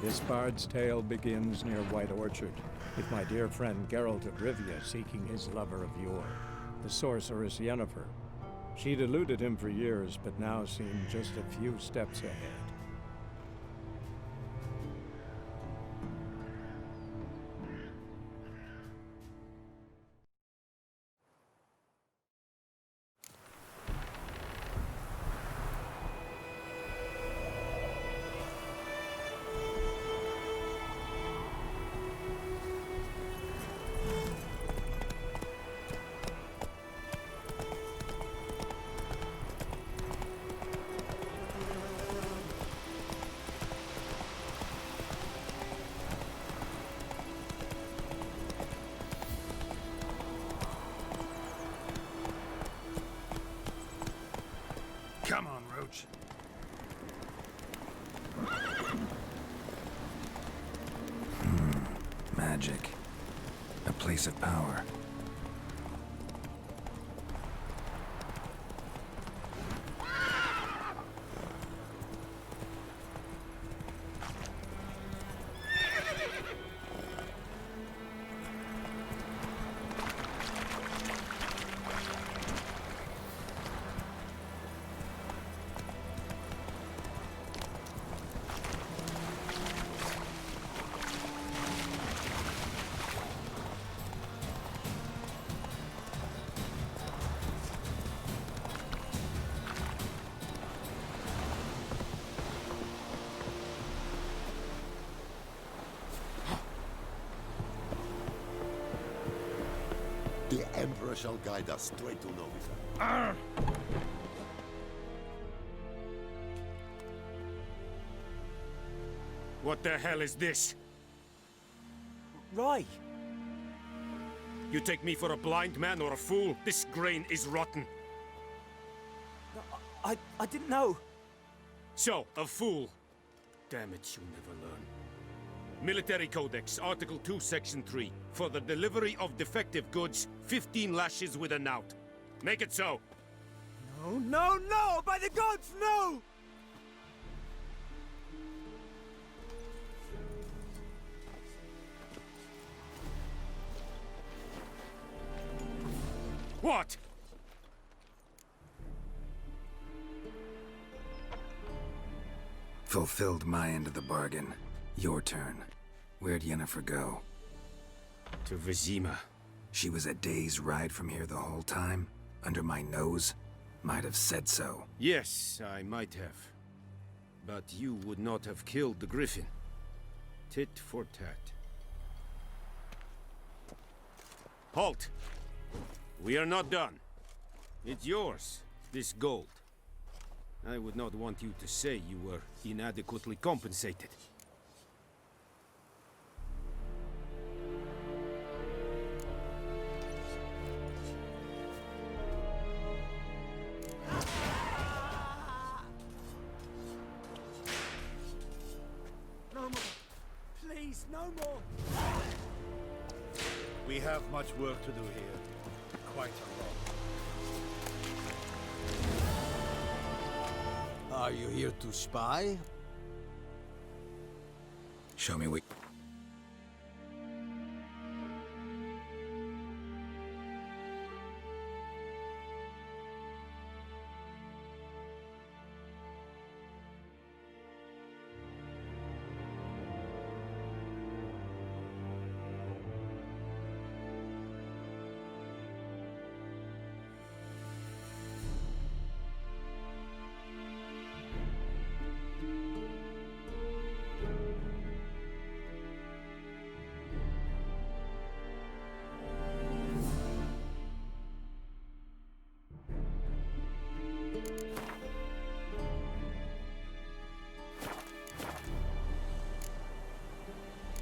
This bard's tale begins near White Orchard, with my dear friend Geralt of Rivia seeking his lover of yore, the sorceress Yennefer. She'd eluded him for years, but now seemed just a few steps ahead. Come on, Roach. Magic. A place of power. The Emperor shall guide us straight to Novigrad. What the hell is this? Right. You take me for a blind man or a fool? This grain is rotten. I didn't know. So, a fool. Damn it, you never learn. Military Codex, Article 2, Section 3. For the delivery of defective goods, 15 lashes with a knout. Make it so. No, no, no! By the gods, no! What? Fulfilled my end of the bargain. Your turn. Where'd Yennefer go? To Vizima. She was a day's ride from here the whole time? Under my nose? Might have said so. Yes, I might have. But you would not have killed the Griffin. Tit for tat. Halt! We are not done. It's yours, this gold. I would not want you to say you were inadequately compensated. No more. Please, no more. We have much work to do here. Quite a lot. Are you here to spy? Show me what...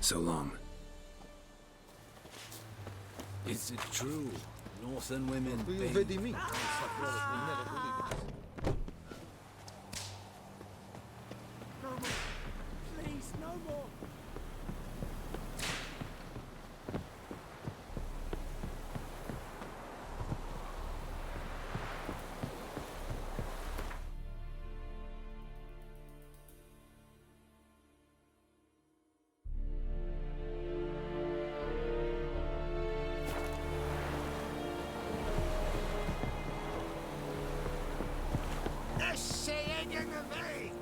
So long. Is it true? Northern women Tu bang- vedi mi? No more. Please, no more. speaking of me!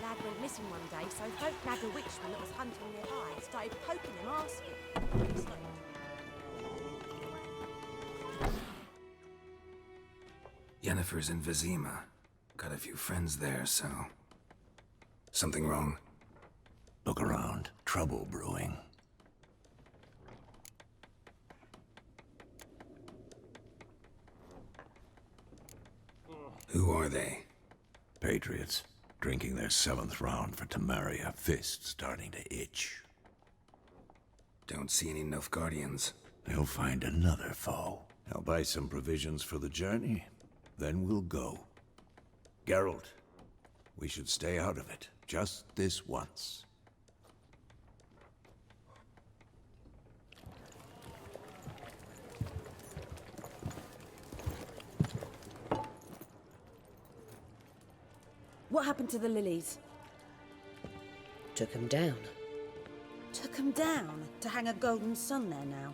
Lad went missing one day, so folk nagged a witchman that was hunting nearby and started poking him, asking. Yennefer's in Vizima. Got a few friends there, so... Something wrong? Look around. Trouble brewing. Who are they? Patriots. Drinking their 7th round for Temeria. Fist starting to itch. Don't see any Nilfgaardians. They'll find another foe. I'll buy some provisions for the journey. Then we'll go. Geralt, we should stay out of it. Just this once. What happened to the lilies? Took him down. Took 'em down to hang a golden sun there now.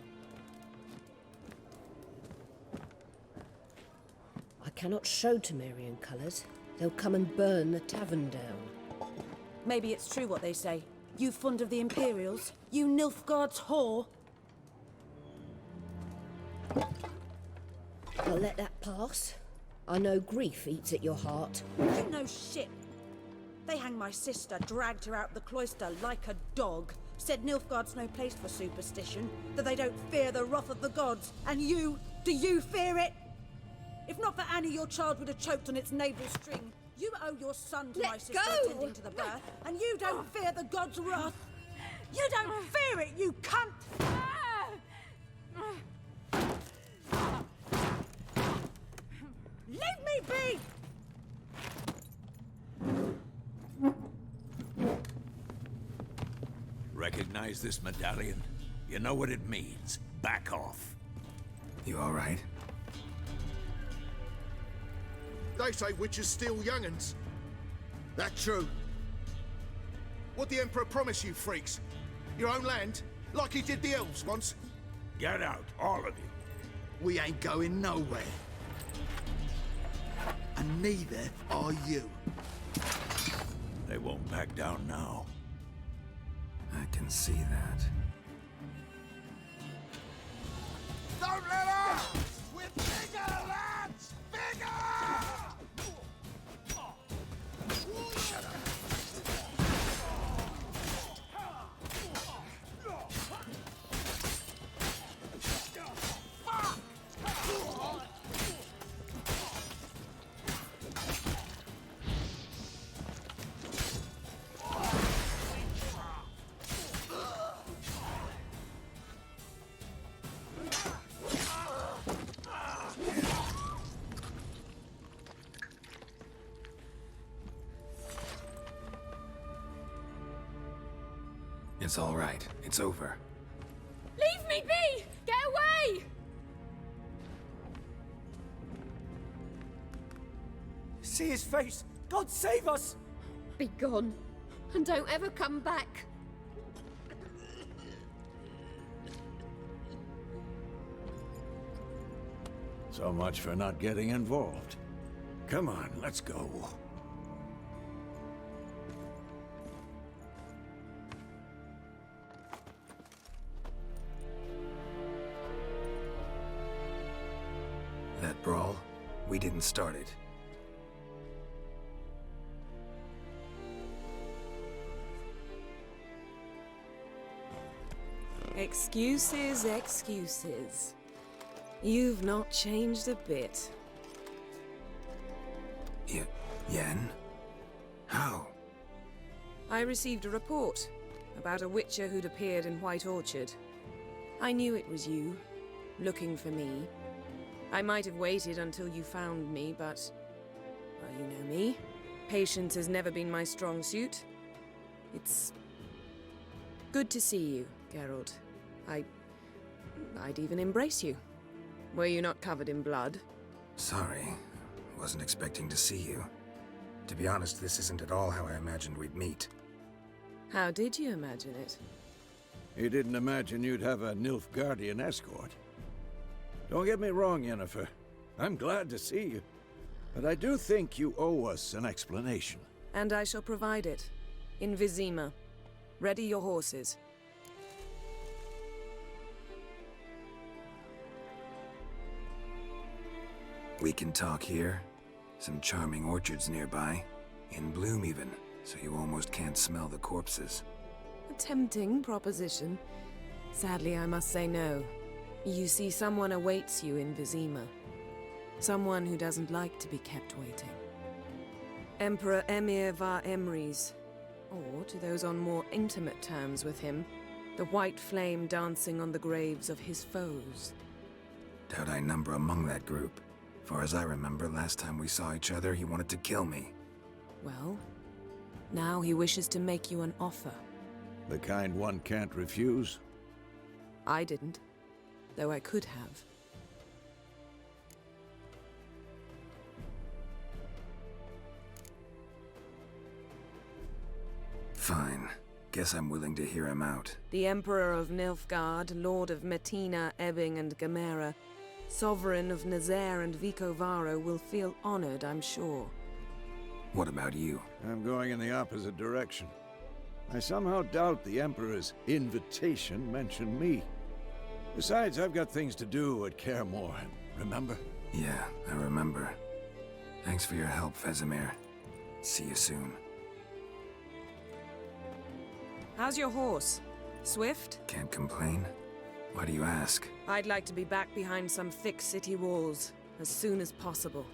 I cannot show Temerian colours. They'll come and burn the tavern down. Maybe it's true what they say. You fond of the Imperials? You Nilfgaard's whore? I'll let that pass. I know grief eats at your heart. You know shit. They hanged my sister, dragged her out the cloister like a dog. Said Nilfgaard's no place for superstition, that they don't fear the wrath of the gods. And you, do you fear it? If not for Annie, your child would have choked on its navel string. You owe your son to my sister attending to the birth, and you don't fear the gods' wrath. You don't fear it, you cunt! Leave me be! Recognize this medallion? You know what it means. Back off. You all right? They say witches steal young'uns. That true? What the Emperor promise you, freaks? Your own land? Like he did the elves once? Get out, all of you. We ain't going nowhere. And neither are you. They won't back down now. I can see that. Don't let up! We're bigger, lads! Bigger! Shut up. It's all right. It's over. Leave me be! Get away! See his face! God save us! Be gone, and don't ever come back. So much for not getting involved. Come on, let's go. That brawl, we didn't start it. Excuses, excuses. You've not changed a bit. Yen? How? I received a report about a witcher who'd appeared in White Orchard. I knew it was you, looking for me. I might have waited until you found me, but... well, you know me. Patience has never been my strong suit. It's... good to see you, Geralt. I'd even embrace you. Were you not covered in blood? Sorry. Wasn't expecting to see you. To be honest, this isn't at all how I imagined we'd meet. How did you imagine it? You didn't imagine you'd have a Nilfgaardian escort. Don't get me wrong, Yennefer. I'm glad to see you. But I do think you owe us an explanation. And I shall provide it. In Vizima. Ready your horses. We can talk here. Some charming orchards nearby. In bloom even, so you almost can't smell the corpses. A tempting proposition. Sadly, I must say no. You see, someone awaits you in Vizima. Someone who doesn't like to be kept waiting. Emperor Emir var Emrys. Or, to those on more intimate terms with him, the white flame dancing on the graves of his foes. Doubt I number among that group. Far as I remember, last time we saw each other, he wanted to kill me. Well, now he wishes to make you an offer. The kind one can't refuse? I didn't, though I could have. Fine. Guess I'm willing to hear him out. The Emperor of Nilfgaard, Lord of Metina, Ebbing, and Gamera, Sovereign of Nazaire and Vicovaro will feel honored, I'm sure. What about you? I'm going in the opposite direction. I somehow doubt the Emperor's invitation mentioned me. Besides, I've got things to do at Kaer Morhen, remember? Yeah, I remember. Thanks for your help, Vesemir. See you soon. How's your horse? Swift? Can't complain. Why do you ask? I'd like to be back behind some thick city walls, as soon as possible.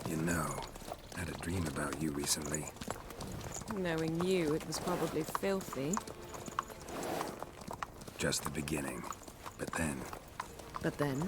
You know, I had a dream about you recently. Knowing you, it was probably filthy. Just the beginning. But then... But then?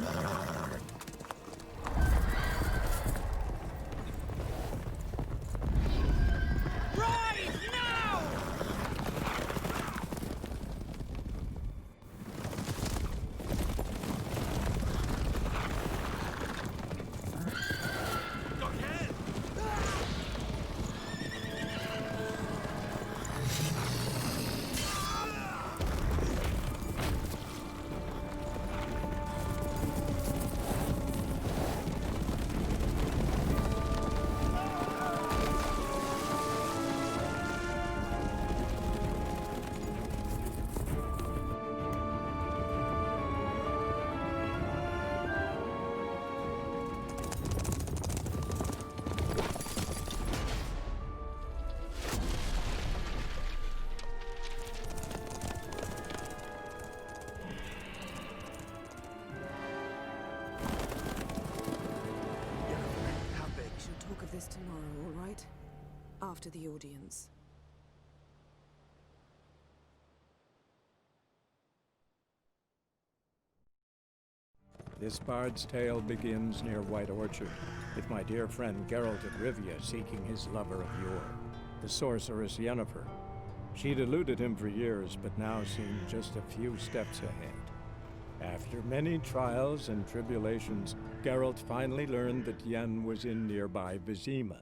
Tomorrow, all right? After the audience. This bard's tale begins near White Orchard, with my dear friend Geralt of Rivia seeking his lover of yore, the sorceress Yennefer. She'd eluded him for years, but now seemed just a few steps ahead. After many trials and tribulations, Geralt finally learned that Yen was in nearby Vizima.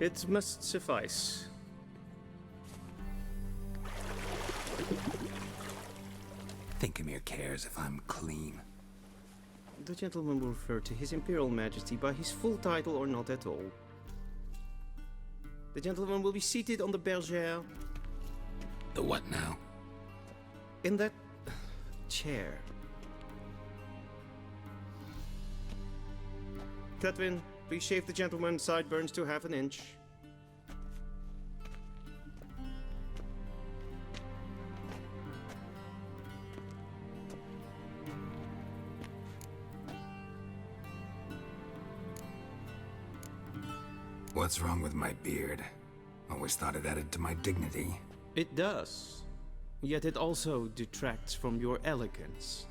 It must suffice. Thinkamere cares if I'm clean. The gentleman will refer to His Imperial Majesty by his full title or not at all. The gentleman will be seated on the bergère. The what now? In that chair. Cletwin, please shave the gentleman's sideburns to ½ inch. What's wrong with my beard? Always thought it added to my dignity. It does. Yet it also detracts from your elegance.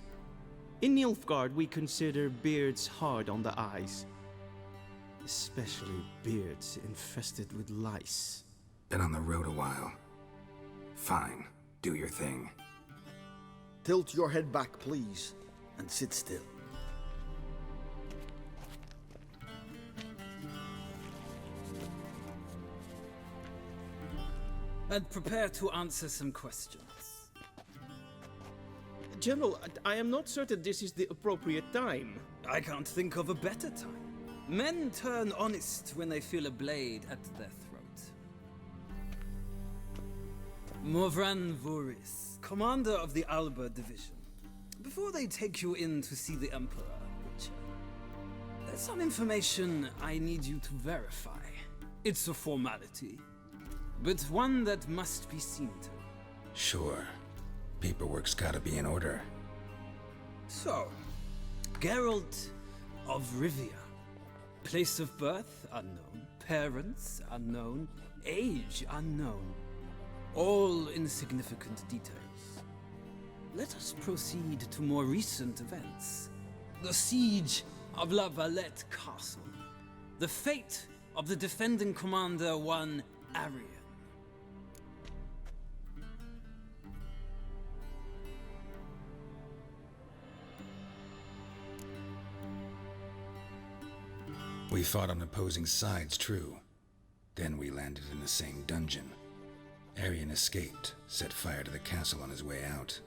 In Nilfgaard, we consider beards hard on the eyes. Especially beards infested with lice. Been on the road a while. Fine, do your thing. Tilt your head back, please, and sit still. And prepare to answer some questions. General, I am not certain this is the appropriate time. I can't think of a better time. Men turn honest when they feel a blade at their throat. Morvran Voris, commander of the Alba Division. Before they take you in to see the Emperor, Witcher, there's some information I need you to verify. It's a formality, but one that must be seen to. Sure. Paperwork's gotta be in order. So, Geralt of Rivia. Place of birth unknown, parents unknown, age unknown. All insignificant details. Let us proceed to more recent events. The siege of La Valette Castle. The fate of the defending commander, one Arian. We fought on opposing sides, true. Then we landed in the same dungeon. Arian escaped, set fire to the castle on his way out.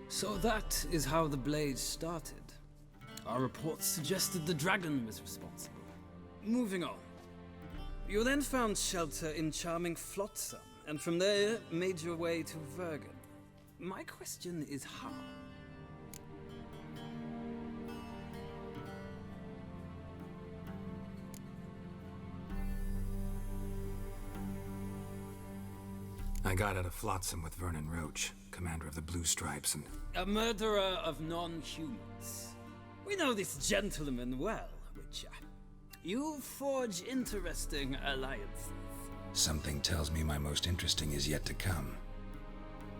So that is how the blade started. Our reports suggested the dragon was responsible. Moving on. You then found shelter in charming Flotsam, and from there made your way to Vergen. My question is how? I got out of Flotsam with Vernon Roach, commander of the Blue Stripes, and... A murderer of non-humans. We know this gentleman well, Witcher. You forge interesting alliances. Something tells me my most interesting is yet to come.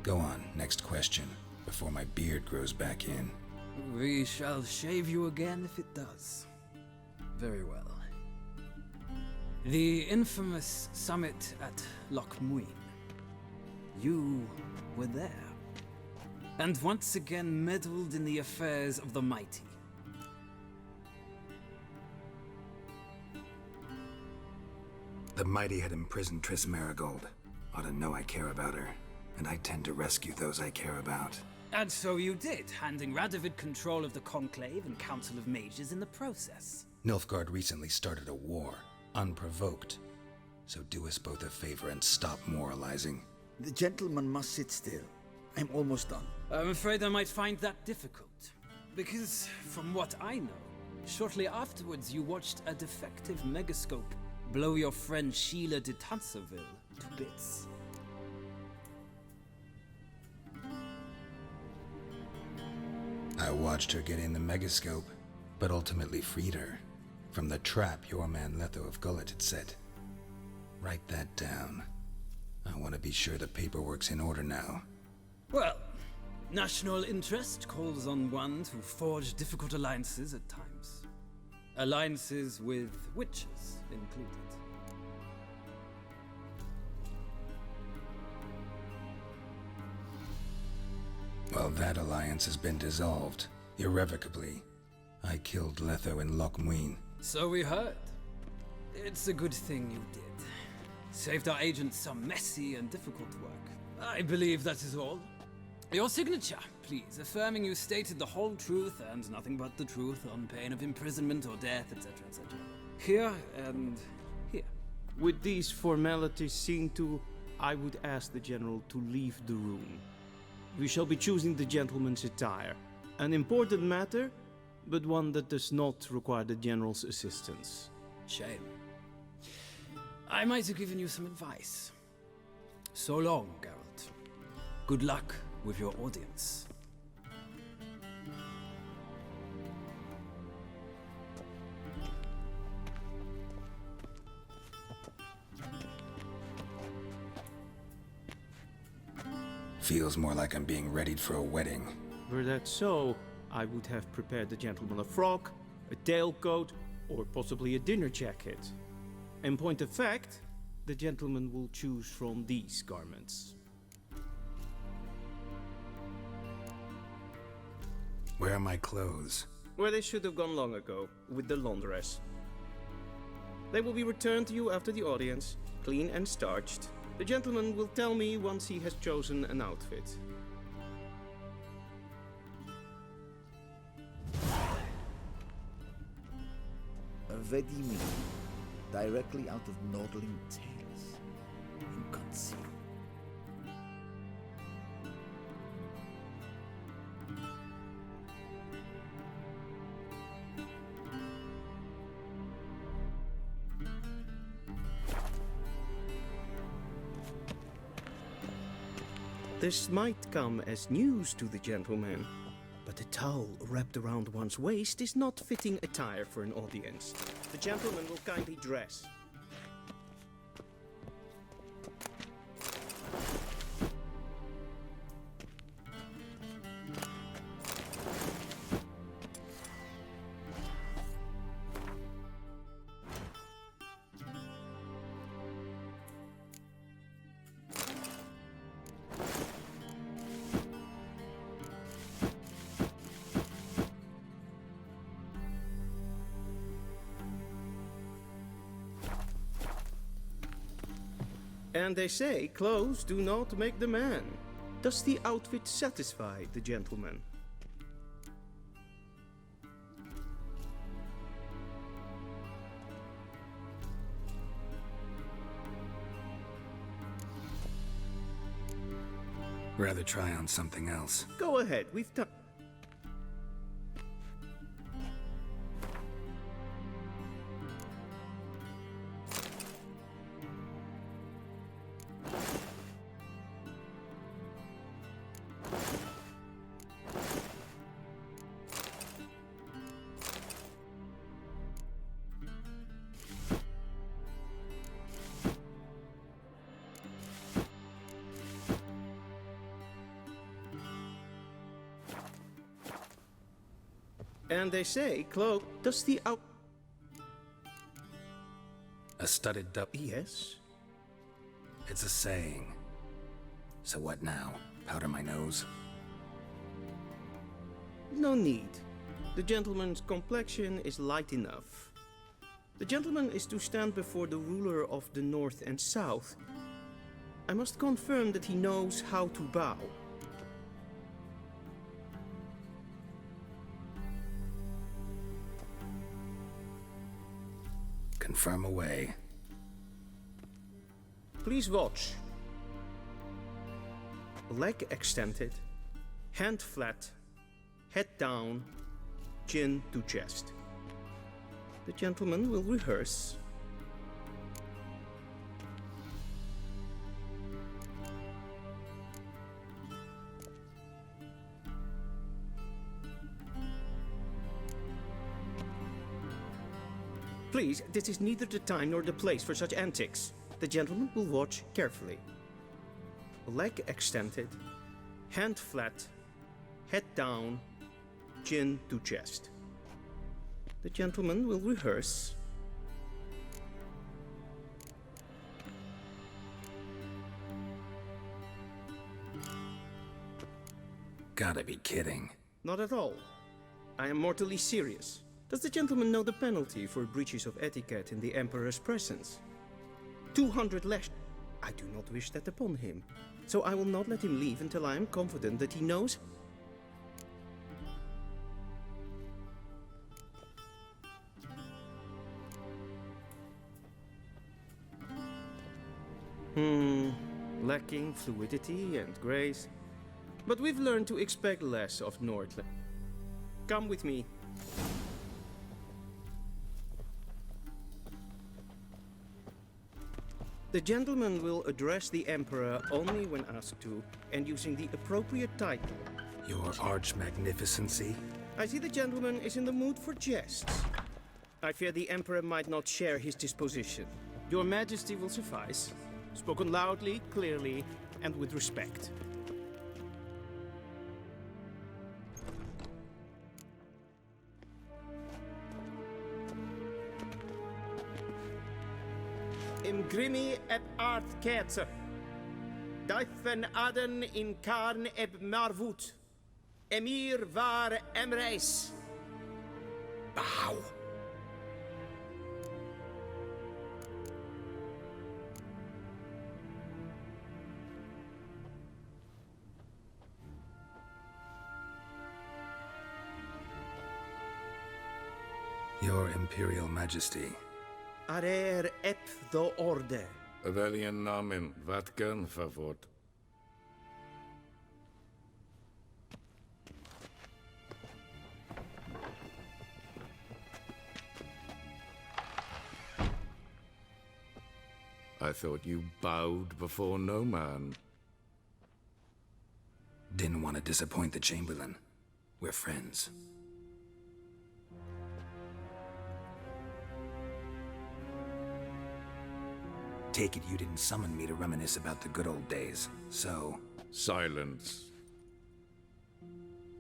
Go on, next question, before my beard grows back in. We shall shave you again if it does. Very well. The infamous summit at Loch Muin. You were there, and once again meddled in the affairs of the mighty. The mighty had imprisoned Triss Merigold. Ought to know I care about her, and I tend to rescue those I care about. And so you did, handing Radovid control of the Conclave and Council of Mages in the process. Nilfgaard recently started a war, unprovoked. So do us both a favor and stop moralizing. The gentleman must sit still. I'm almost done. I'm afraid I might find that difficult. Because, from what I know, shortly afterwards you watched a defective megascope blow your friend Sheila de Tanserville to bits. I watched her get in the megascope, but ultimately freed her from the trap your man Letho of Gullet had set. Write that down. I want to be sure the paperwork's in order now. Well, national interest calls on one to forge difficult alliances at times. Alliances with witches included. Well, that alliance has been dissolved, irrevocably. I killed Letho in Loch Muin. So we heard. It's a good thing you did. Saved our agent some messy and difficult work. I believe that is all. Your signature, please, affirming you stated the whole truth and nothing but the truth on pain of imprisonment or death, etc., etc. Here and here. With these formalities seen to, I would ask the General to leave the room. We shall be choosing the gentleman's attire. An important matter, but one that does not require the General's assistance. Shame. I might have given you some advice. So long, Geralt. Good luck with your audience. Feels more like I'm being readied for a wedding. Were that so, I would have prepared the gentleman a frock, a tailcoat, or possibly a dinner jacket. In point of fact, the gentleman will choose from these garments. Where are my clothes? Where they should have gone long ago, with the laundress. They will be returned to you after the audience, clean and starched. The gentleman will tell me once he has chosen an outfit. A ready-made, directly out of Nordling Tales. You can't see. This might come as news to the gentleman, but a towel wrapped around one's waist is not fitting attire for an audience. The gentleman will kindly dress. And they say clothes do not make the man. Does the outfit satisfy the gentleman? Rather try on something else. Go ahead, we've done. And they say, cloak, does the out... A studded duck? Yes. It's a saying. So what now? Powder my nose? No need. The gentleman's complexion is light enough. The gentleman is to stand before the ruler of the North and South. I must confirm that he knows how to bow. Confirm away. Please watch. Leg extended, hand flat, head down, chin to chest. The gentleman will rehearse. Please, this is neither the time nor the place for such antics. The gentleman will watch carefully. Leg extended, hand flat, head down, chin to chest. The gentleman will rehearse. Gotta be kidding. Not at all. I am mortally serious. Does the gentleman know the penalty for breaches of etiquette in the Emperor's presence? 200 lash. I do not wish that upon him, so I will not let him leave until I am confident that he knows. Lacking fluidity and grace. But we've learned to expect less of Nordland. Come with me. The gentleman will address the Emperor only when asked to, and using the appropriate title. Your Arch-Magnificency? I see the gentleman is in the mood for jests. I fear the Emperor might not share his disposition. Your Majesty will suffice. Spoken loudly, clearly, and with respect. Im grimi eb art kerzer. Daithen aden in karn eb marvut. Emir var emreis. Bow. Your Imperial Majesty. Arer ep the orde. Velian namen, vatgen favort. I thought you bowed before no man. Didn't want to disappoint the Chamberlain. We're friends. Take it you didn't summon me to reminisce about the good old days, so... Silence.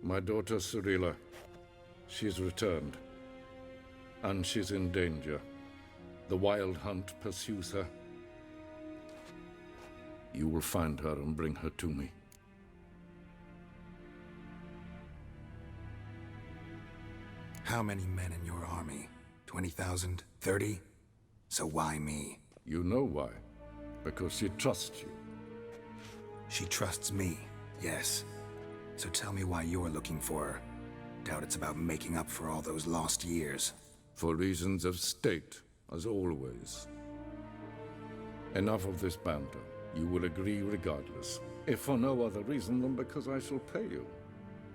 My daughter Cirilla, she's returned. And she's in danger. The Wild Hunt pursues her. You will find her and bring her to me. How many men in your army? 20,000? 30? So why me? You know why. Because she trusts you. She trusts me, yes. So tell me why you're looking for her. Doubt it's about making up for all those lost years. For reasons of state, as always. Enough of this banter. You will agree regardless. If for no other reason than because I shall pay you.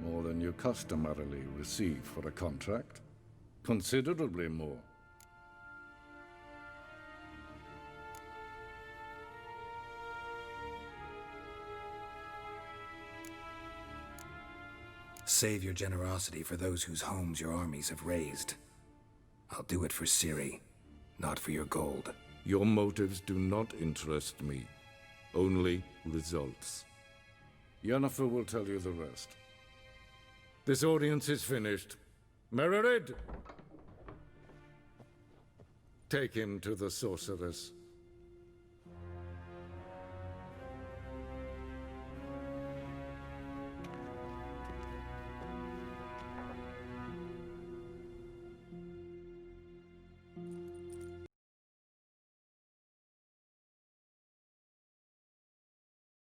More than you customarily receive for a contract. Considerably more. Save your generosity for those whose homes your armies have razed. I'll do it for Ciri, not for your gold. Your motives do not interest me. Only results. Yennefer will tell you the rest. This audience is finished. Mererid! Take him to the sorceress.